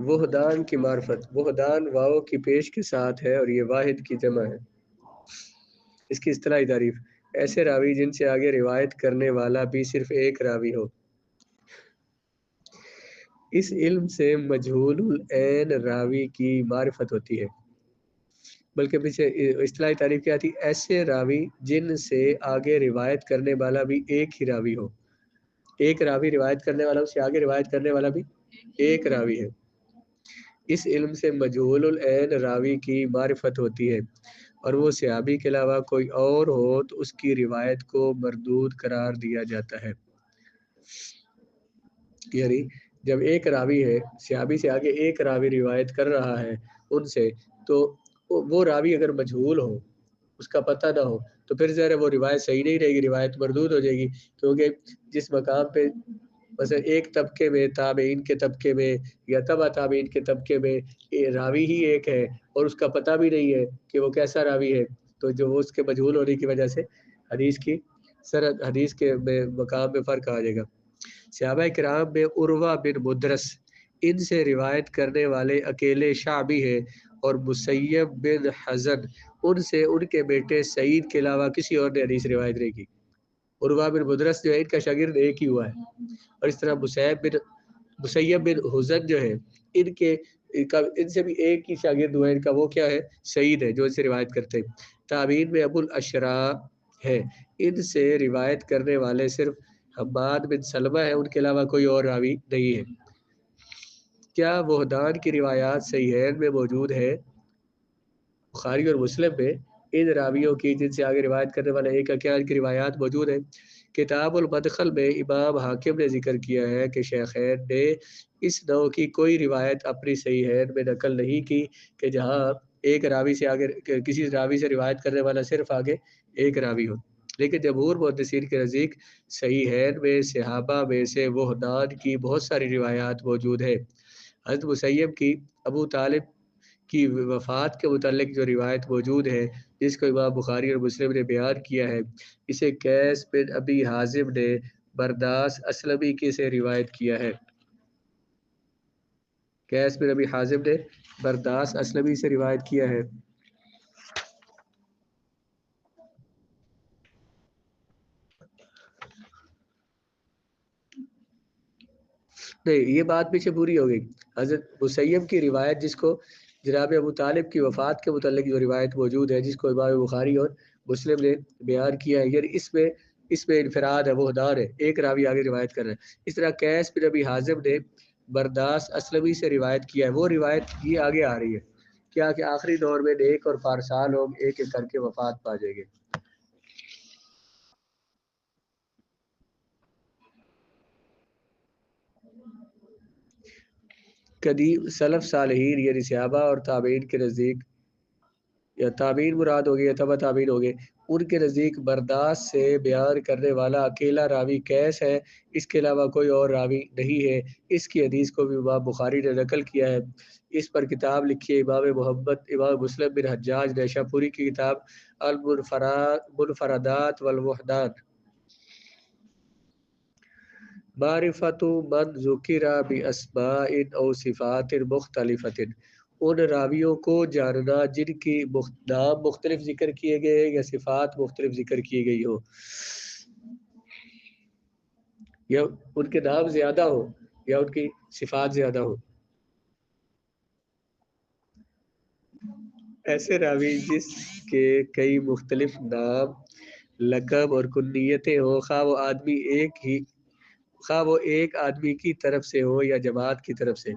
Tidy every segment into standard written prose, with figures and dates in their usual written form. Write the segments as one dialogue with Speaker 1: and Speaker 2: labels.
Speaker 1: وحدان کی معرفت، وحدان واو کی پیش کے ساتھ ہے اور یہ واحد کی جمع ہے۔ اس کی اصطلاحی تعریف، ایسے راوی جن سے آگے روایت کرنے والا بھی صرف ایک راوی ہو۔ اس علم سے مجہول العین راوی کی معرفت ہوتی ہے، بلکہ پیچھے اصطلاحی تعریف کیا تھی؟ ایسے راوی جن سے آگے روایت کرنے والا بھی ایک ہی راوی ہو۔ ایک راوی روایت کرنے والا، اس سے آگے روایت کرنے والا بھی ایک راوی ہے۔ اس علم سے مجہول العین راوی کی معرفت ہوتی ہے، اور وہ صحابی کے علاوہ کوئی اور ہو تو اس کی روایت کو مردود قرار دیا جاتا ہے۔ یعنی جب ایک راوی ہے، صحابی سے آگے ایک راوی روایت کر رہا ہے ان سے، تو وہ راوی اگر مجہول ہو، اس کا پتہ نہ ہو، تو پھر ذرا وہ روایت صحیح نہیں رہے گی، روایت مردود ہو جائے گی، کیونکہ جس مقام پہ مثلا ایک طبقے میں تابعین کے طبقے میں یا تبع تابعین کے طبقے میں راوی ہی ایک ہے اور اس کا پتہ بھی نہیں ہے کہ وہ کیسا راوی ہے، تو جو اس کے مجہول ہونے کی وجہ سے حدیث کی سرد، حدیث کے مقام میں فرق آ جائے گا۔ صحابہ کرام میں عروہ بن مدرس ان سے روایت کرنے والے اکیلے شعبی ہیں، اور مسیب بن حزن ان سے ان کے بیٹے سعید کے علاوہ کسی اور نے حدیث روایت نہیں کی۔ عروہ بن مدرس جو ہے ان کا شاگرد ایک ہی ہوا ہے، اور اس طرح مسیب بن حزن جو ہے ان سے بھی ایک ہی شاگرد ہوا ہے ان کا، وہ کیا ہے؟ سعید ہے، جو ان سے روایت کرتے ہیں۔ تابعین میں ابو الاشراء ہے، ان سے روایت کرنے والے صرف حماد بن سلمہ ہے، ان کے علاوہ کوئی اور راوی نہیں ہے۔ کیا وحدان کی روایات صحیحین میں موجود ہے؟ بخاری اور مسلم میں ان راویوں کی جن سے آگے روایت کرنے والا ایک اکیان کی روایات موجود ہیں۔ کتاب المدخل میں امام حاکم نے ذکر کیا ہے کہ شیخین نے اس نوع کی کوئی روایت اپنی صحیحین میں نقل نہیں کی کہ جہاں ایک راوی سے آگے کسی راوی سے روایت کرنے والا صرف آگے ایک راوی ہو، لیکن جمہور محدثین کے نزدیک صحیحین میں صحابہ میں سے وحدان کی بہت ساری روایات موجود ہے۔ حضرت مسیب کی ابو طالب کی وفات کے متعلق جو روایت موجود ہے، جس کو امام بخاری اور مسلم نے بیان کیا ہے، اسے قیس بن ابی حازم نے برداس اسلمی کے سے روایت کیا ہے۔ قیس بن ابی حازم نے برداس اسلمی سے روایت کیا ہے۔ نہیں، یہ بات پیچھے پوری ہو گئی۔ حضرت مسیب کی روایت جس کو جناب ابو طالب کی وفات کے متعلق جو روایت موجود ہے، جس کو امام بخاری اور مسلم نے بیان کیا ہے، یعنی اس میں انفراد ہے، وحدان ہے، ایک راوی آگے روایت کر رہا ہے۔ اس طرح قیس بن ابی حازم نے برداس اسلمی سے روایت کیا ہے، وہ روایت یہ آگے آ رہی ہے کیا کہ آخری دور میں نیک اور پارسا لوگ ایک ایک کر کے وفات پا جائیں گے۔ قدیم سلف صالحین یعنی صحابہ اور تابعین کے نزدیک، یا تابعین مراد ہو گئے یا تبع تابعین ہو گئے، ان کے نزدیک برداشت سے بیان کرنے والا اکیلا راوی قیس ہے، اس کے علاوہ کوئی اور راوی نہیں ہے۔ اس کی حدیث کو بھی امام بخاری نے نقل کیا ہے۔ اس پر کتاب لکھی ہے امام مسلم بن حجاج نیشا پوری کی کتاب المنفردات والوحدان۔ معرفت من ذکر باسماء او صفات مختلفت، ان راویوں کو جاننا جن کی نام مختلف ذکر کیے گئے ہیں یا صفات مختلف ذکر کی گئی ہو، یا ان کے نام زیادہ ہو یا ان کی صفات زیادہ ہو۔ ایسے راوی جس کے کئی مختلف نام، لقب اور کنیتیں ہوں، خواہ وہ ایک آدمی کی طرف سے ہو یا جماعت کی طرف سے۔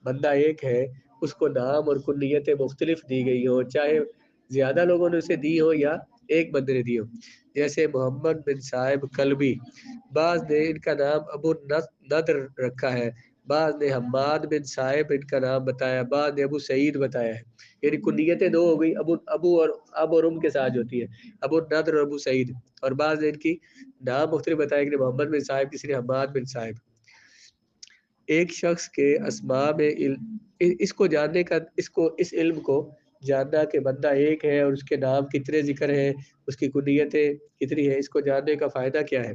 Speaker 1: بندہ ایک ہے، اس کو نام اور کنیتیں مختلف دی گئی ہو، چاہے زیادہ لوگوں نے اسے دی ہو یا ایک بندے نے دی ہو۔ جیسے محمد بن صاحب کلبی، بعض نے ان کا نام ابو نضر رکھا ہے، بعض نے حماد بن صاحب ان کا نام بتایا، بعض نے ابو سعید بتایا ہے۔ یعنی کنیتیں دو ہو گئی، ابو اور اب اور ام کے ساتھ ہوتی ہے، ابو نضر اور ابو سعید، اور بعض نے ان کی نام مختلف بتایا کہ محمد بن صاحب، کسی نے حماد بن صاحب۔ ایک شخص کے اسماء میں اس کو جاننے کا اس علم کو جاننا کہ بندہ ایک ہے اور اس کے نام کتنے ذکر ہیں، اس کی کنیتیں کتنی ہیں، اس کو جاننے کا فائدہ کیا ہے؟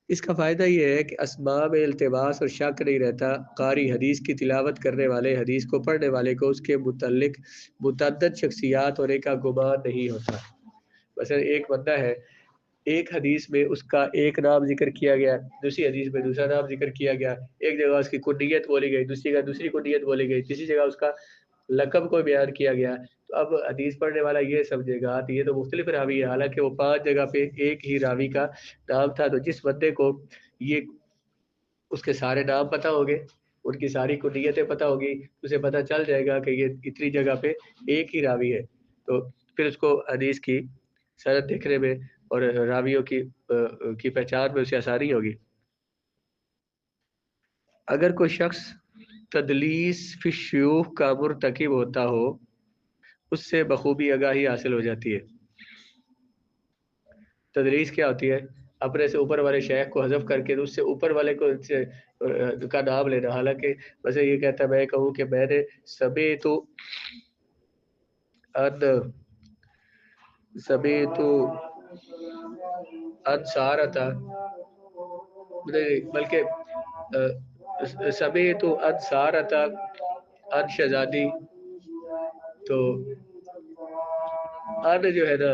Speaker 1: اس کا فائدہ یہ ہے کہ اسماء میں التباس اور شک نہیں رہتا. قاری حدیث کی تلاوت کرنے والے حدیث کو پڑھنے والے کو اس کے متعلق متعدد شخصیات ہونے کا گمان نہیں ہوتا. مثلا ایک بندہ ہے، ایک حدیث میں اس کا ایک نام ذکر کیا گیا، دوسری حدیث میں دوسرا نام ذکر کیا گیا، ایک جگہ اس کی کنیت بولی گئی، دوسری جگہ دوسری کنیت بولی گئی، تیسری جگہ اس کا لقب کو بیان کیا گیا. تو اب حدیث پڑھنے والا یہ سمجھے گا کہ یہ تو مختلف راوی ہے، حالانکہ وہ 5 جگہ پہ ایک ہی راوی کا نام تھا. تو جس بندے کو یہ اس کے سارے نام پتہ ہوگے، ان کی ساری کنیتیں پتہ ہوگی، اسے پتہ چل جائے گا کہ یہ اتنی جگہ پہ ایک ہی راوی ہے. تو پھر اس کو حدیث کی سند دیکھنے میں اور راویوں کی پہچان میں اسے آسانی ہوگی. اگر کوئی شخص تدلیس فی الشیوخ کا مرتکب ہوتا ہو، اس سے بخوبی آگاہی حاصل ہو جاتی ہے. تدلیس کیا ہوتی ہے؟ اپنے سے اوپر والے شیخ کو حذف کر کے اس سے اوپر والے کو کا نام لینا. حالانکہ ویسے یہ کہتا ہے، میں کہوں کہ میں نے سمیت ان سارتا، بلکہ سمیت ان سارتا ان شہزادی. تو ان جو ہے نا،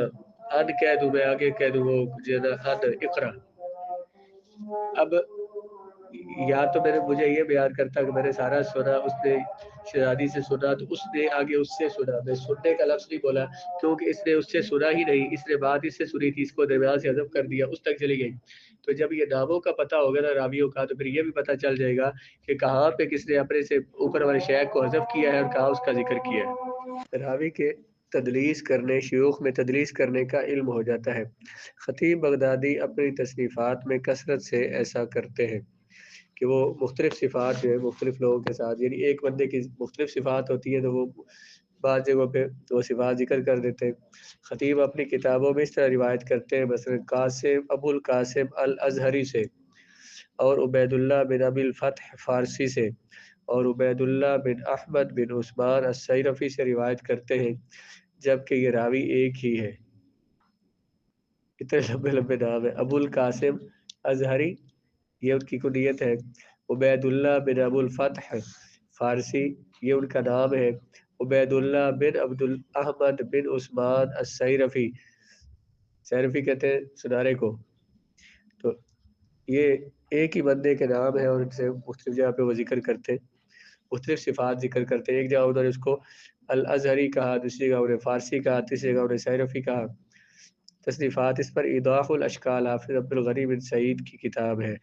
Speaker 1: ان کہہ دوں، میں آگے کہہ دوں، وہ جو ہے نا ان اقرا. اب یا تو مجھے یہ بیان کرتا کہ میں نے سارا سنا، اس نے شہزادی سے سنا، تو اس نے آگے اس سے سنا. میں سننے کا لفظ نہیں بولا کیونکہ اس نے اس سے سنا ہی نہیں، اس نے بات اس سے سنی تھی، اس کو درمیان سے حذف کر دیا، اس تک چلی گئی. تو جب یہ ناموں کا پتہ ہوگا نا راویوں کا، تو پھر یہ بھی پتہ چل جائے گا کہ کہاں پہ کس نے اپنے سے اوپر والے شیخ کو حذف کیا ہے اور کہاں اس کا ذکر کیا ہے. راوی کے تدلیس کرنے، شیوخ میں تدلیس کرنے کا علم ہو جاتا ہے. خطیب بغدادی اپنی تصنیفات میں کثرت سے ایسا کرتے ہیں کہ وہ مختلف صفات جو ہے مختلف لوگوں کے ساتھ، یعنی ایک بندے کی مختلف صفات ہوتی ہے تو وہ بعض جگہوں پہ وہ صفات ذکر کر دیتے ہیں. خطیب اپنی کتابوں میں اس طرح روایت کرتے ہیں، مثلا قاسم ابو القاسم الازہری سے، اور عبید اللہ بن ابی الفتح فارسی سے، اور عبید اللہ بن احمد بن عثمان السیرفی سے روایت کرتے ہیں، جبکہ یہ راوی ایک ہی ہے. اتنے لمبے لمبے نام ہے. ابو القاسم ازہری یہ ان کی کنیت ہے. عبید اللہ بن ابو الفتح فارسی یہ ان کا نام ہے. عبید اللہ بن عبد احمد بن عثمان السیرفی، سیرفی کہتے ہیں سنارے کو. تو یہ ایک ہی بندے کے نام ہے اور ان سے مختلف جگہ پہ وہ ذکر کرتے، مختلف صفات ذکر کرتے. ایک جگہ انہوں نے اس کو الازہری کہا، دوسری جگہ انہیں فارسی کہا، تیسری جگہ انہیں سیرفی کہا. تصنیفات اس پر ایضاح الاشکال حافظ عبد الغنی بن سعید کی کتاب ہے.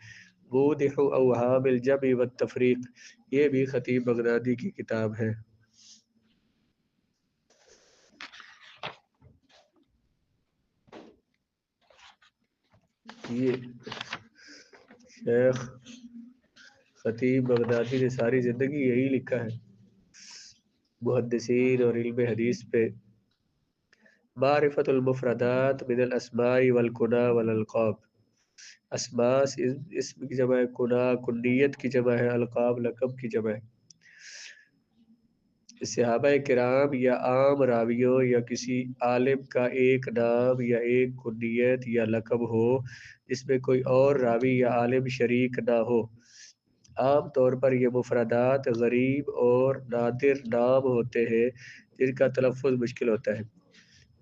Speaker 1: بودح اوہام الجمع والتفریق یہ بھی خطیب بغدادی کی کتاب ہے. یہ شیخ خطیب بغدادی نے ساری زندگی یہی لکھا ہے محدثین اور علم حدیث پہ. معرفت المفردات من الاسماء والکنا والالقاب. اسماء اسم کی جمع ہے، کنا کنیت کی جمع ہے، القاب لقب کی جمع ہے. صحابہ کرام یا عام راویوں یا کسی عالم کا ایک نام یا ایک کنیت یا لقب ہو جس میں کوئی اور راوی یا عالم شریک نہ ہو. عام طور پر یہ مفردات غریب اور نادر نام ہوتے ہیں جن کا تلفظ مشکل ہوتا ہے.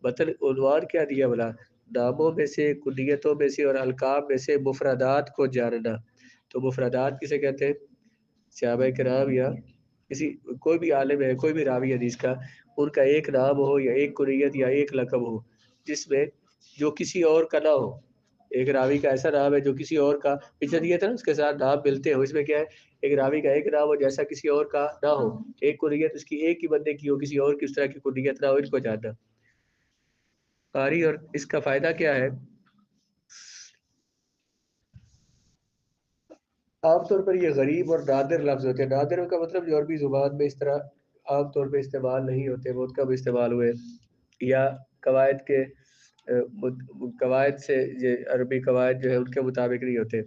Speaker 1: مثلا عنوان کیا دیا بلا، ناموں میں سے، کنیتوں میں سے اور القاب میں سے مفردات کو جاننا. تو مفردات کسے کہتے ہیں؟ صحابہ کرام یا کسی کوئی بھی عالم ہے، کوئی بھی راوی حدیث کا، ان کا ایک نام ہو یا ایک کنیت یا ایک لقب ہو جس میں جو کسی اور کا نہ ہو. ایک راوی کا ایسا نام ہے جو کسی اور کا پچھلے یہ تھا نا اس کے ساتھ نام ملتے ہو. اس میں کیا ہے، ایک راوی کا ایک نام ہو جیسا کسی اور کا نہ ہو، ایک کنیت اس کی ایک ہی بندے کی ہو، کسی اور کی اس طرح کی کنیت نہ ہو. ان کو جاننا. قاری اور اس کا فائدہ کیا ہے؟ عام طور پر یہ غریب اور نادر لفظ ہوتے ہیں. نادر کا مطلب جو عربی زبان میں اس طرح عام طور پہ استعمال نہیں ہوتے، بہت کم استعمال ہوئے، یا قواعد کے قواعد سے یہ عربی قواعد جو ہے ان کے مطابق نہیں ہوتے.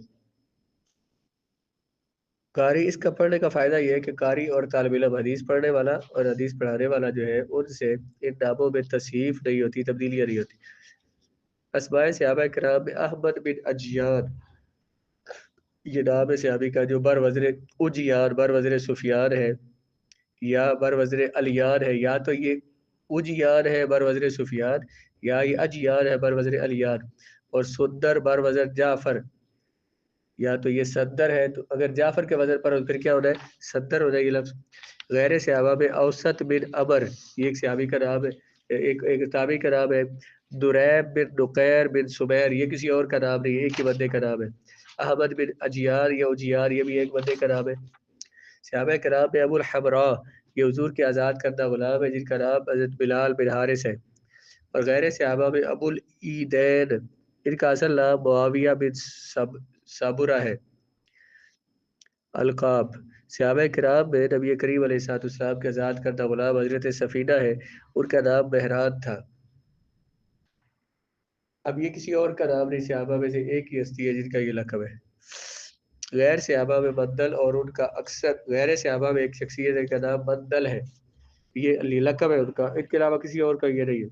Speaker 1: قاری اس کا پڑھنے کا فائدہ یہ ہے کہ قاری اور طالب علم، حدیث پڑھنے والا اور حدیث پڑھانے والا جو ہے، ان سے ان ناموں میں تصحیف نہیں ہوتی، تبدیلیاں نہیں ہوتی. اسماء صحابہ کرام میں احمد بن اجیان یہ نام ہے صحابی کا جو بر وزر اجیان بر وزر سفیان ہے، یا بر وزر علیان ہے، یا تو یہ اجیان ہے بر وزر سفیان، یا یہ اجیان ہے بر وزر علیان. اور صدر بر وزر جعفر، یا تو یہ صدر ہے، تو اگر جعفر کے وزن پر ہو پھر کیا ہونا ہے؟ صدر ہونا ہے یہ لفظ. غیر صحابہ میں اوسط بن عمر، یہ ایک صحابی کا نام ہے، ایک تابعی کا نام ہے. دریب بن نقیر بن سمیر، یہ کسی اور کا نام نہیں ہے، ایک ہی بندے کا نام ہے. احمد بن اجیار یا اجیار، یہ بھی ایک بندے کا نام ہے. صحابہ کرام میں ابو الحمراء، یہ حضور کے آزاد کردہ غلام ہے جن کا نام حضرت بلال بن حارث ہے. اور غیر صحابہ میں ابو العیدین، ان کا اصل نام معاویہ بن صبرہ ہے. القاب، صحابہ کرام میں نبی کریم علیہ الصلوۃ والسلام کے آزاد کردہ غلام حضرت سفینہ ہے، ان کا نام مہران تھا. اب یہ کسی اور کا نام نہیں، صحابہ میں سے ایک ہی ہستی ہے جن کا یہ لقب ہے. غیر صحابہ میں مندل، اور ان کا اکثر غیر صحابہ میں ایک شخصیت ہے کا نام مندل ہے، یہ لقب ہے ان کا، ان کے علاوہ کسی اور کا یہ نہیں ہے.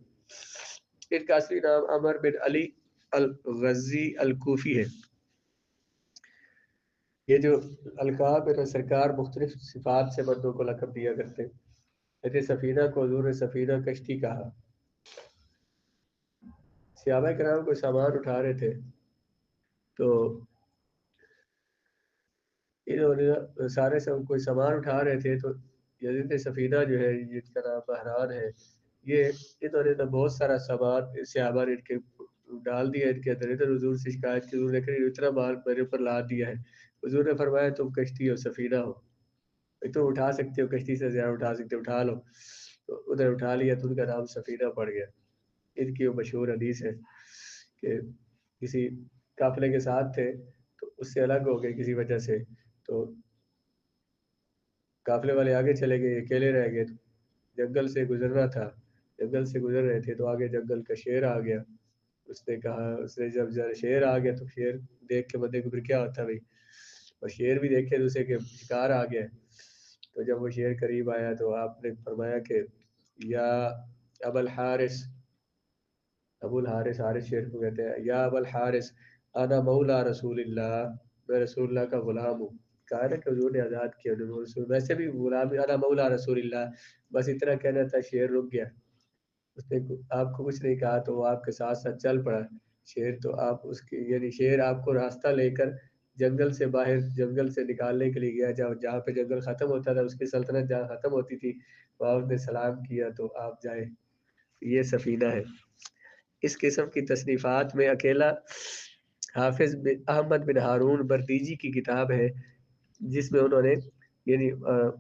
Speaker 1: ان کا اصلی نام عمر بن علی الغزی الکوفی ہے. یہ جو القاب ہے سرکار مختلف صفات سے بندوں کو لقب دیا کرتے. حضرت سفینہ کو حضور نے سفینہ کشتی کہا. صحابہ کرام کوئی سامان اٹھا رہے تھے تو انہوں نے سارے سے کوئی سامان اٹھا رہے تھے تو حضرت سفینہ جو ہے جن کا نام بحران ہے، یہ انہوں نے بہت سارا سامان صحابہ نے ان کے ڈال دیا ان کے اندر. ادھر حضور سے شکایت کی، حضور نے کہا اتنا مال میرے اوپر لا دیا ہے. حضور نے فرمایا تم کشتی ہو، سفینہ ہو، تم اٹھا سکتے ہو، کشتی سے زیادہ اٹھا سکتے ہو، اٹھا لو. تو ادھر اٹھا لیا تو ان کا نام سفینہ پڑ گیا. ان کی وہ مشہور حدیث ہے کہ کسی قافلے کے ساتھ تھے تو اس سے الگ ہو گئے کسی وجہ سے، تو قافلے والے آگے چلے گئے، اکیلے رہ گئے. جنگل سے گزرنا تھا، جنگل سے گزر رہے تھے تو آگے جنگل کا شیر آ گیا. اس نے کہا، اس نے جب شیر آ گیا تو شیر دیکھ کے بندے کو پھر کیا ہوتا بھائی، اور شیر بھی دیکھے دوسرے کے شکار آ گیا. تو جب وہ شیر قریب آیا تو آپ نے فرمایا کہ یا ابو الحارث، ابو الحارث، حارث شیر کو کہتے ہیں، یا ابو الحارث انا مولا رسول اللہ، میں رسول اللہ کا غلام ہوں. کہا نا کہ حضور نے آزاد کیا رسول، ویسے بھی غلام انا مولا رسول اللہ، بس اتنا کہنا تھا. شیر رک گیا، اس نے آپ کو کچھ نہیں کہا تو وہ آپ کے ساتھ ساتھ چل پڑا شیر. تو آپ اس کی یعنی شیر آپ کو راستہ لے کر جنگل سے باہر، جنگل سے نکالنے کے لیے گیا، جہاں پہ جنگل ختم ہوتا تھا، اس کی سلطنت جہاں ختم ہوتی تھی وہاں اس نے سلام کیا تو آپ جائے. یہ سفینہ ہے. اس قسم کی تصنیفات میں اکیلا حافظ احمد بن ہارون بردیجی کی کتاب ہے جس میں انہوں نے یعنی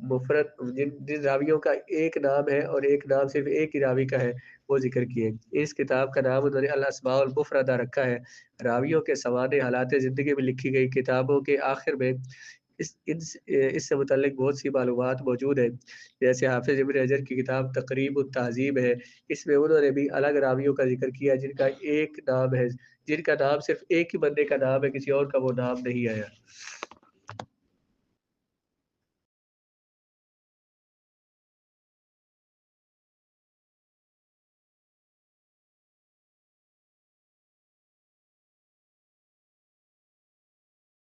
Speaker 1: مفرد جن راویوں کا ایک نام ہے اور ایک نام صرف ایک ہی راوی کا ہے وہ ذکر کیے. اس کتاب کا نام انہوں نے الاسماء المفردہ رکھا ہے. راویوں کے سوانح حالات زندگی میں لکھی گئی کتابوں کے آخر میں اس سے متعلق بہت سی معلومات موجود ہیں. جیسے حافظ ابن حجر کی کتاب تقریب التہذیب ہے، اس میں انہوں نے بھی الگ راویوں کا ذکر کیا جن کا ایک نام ہے، جن کا نام صرف ایک ہی بندے کا نام ہے، کسی اور کا وہ نام نہیں آیا.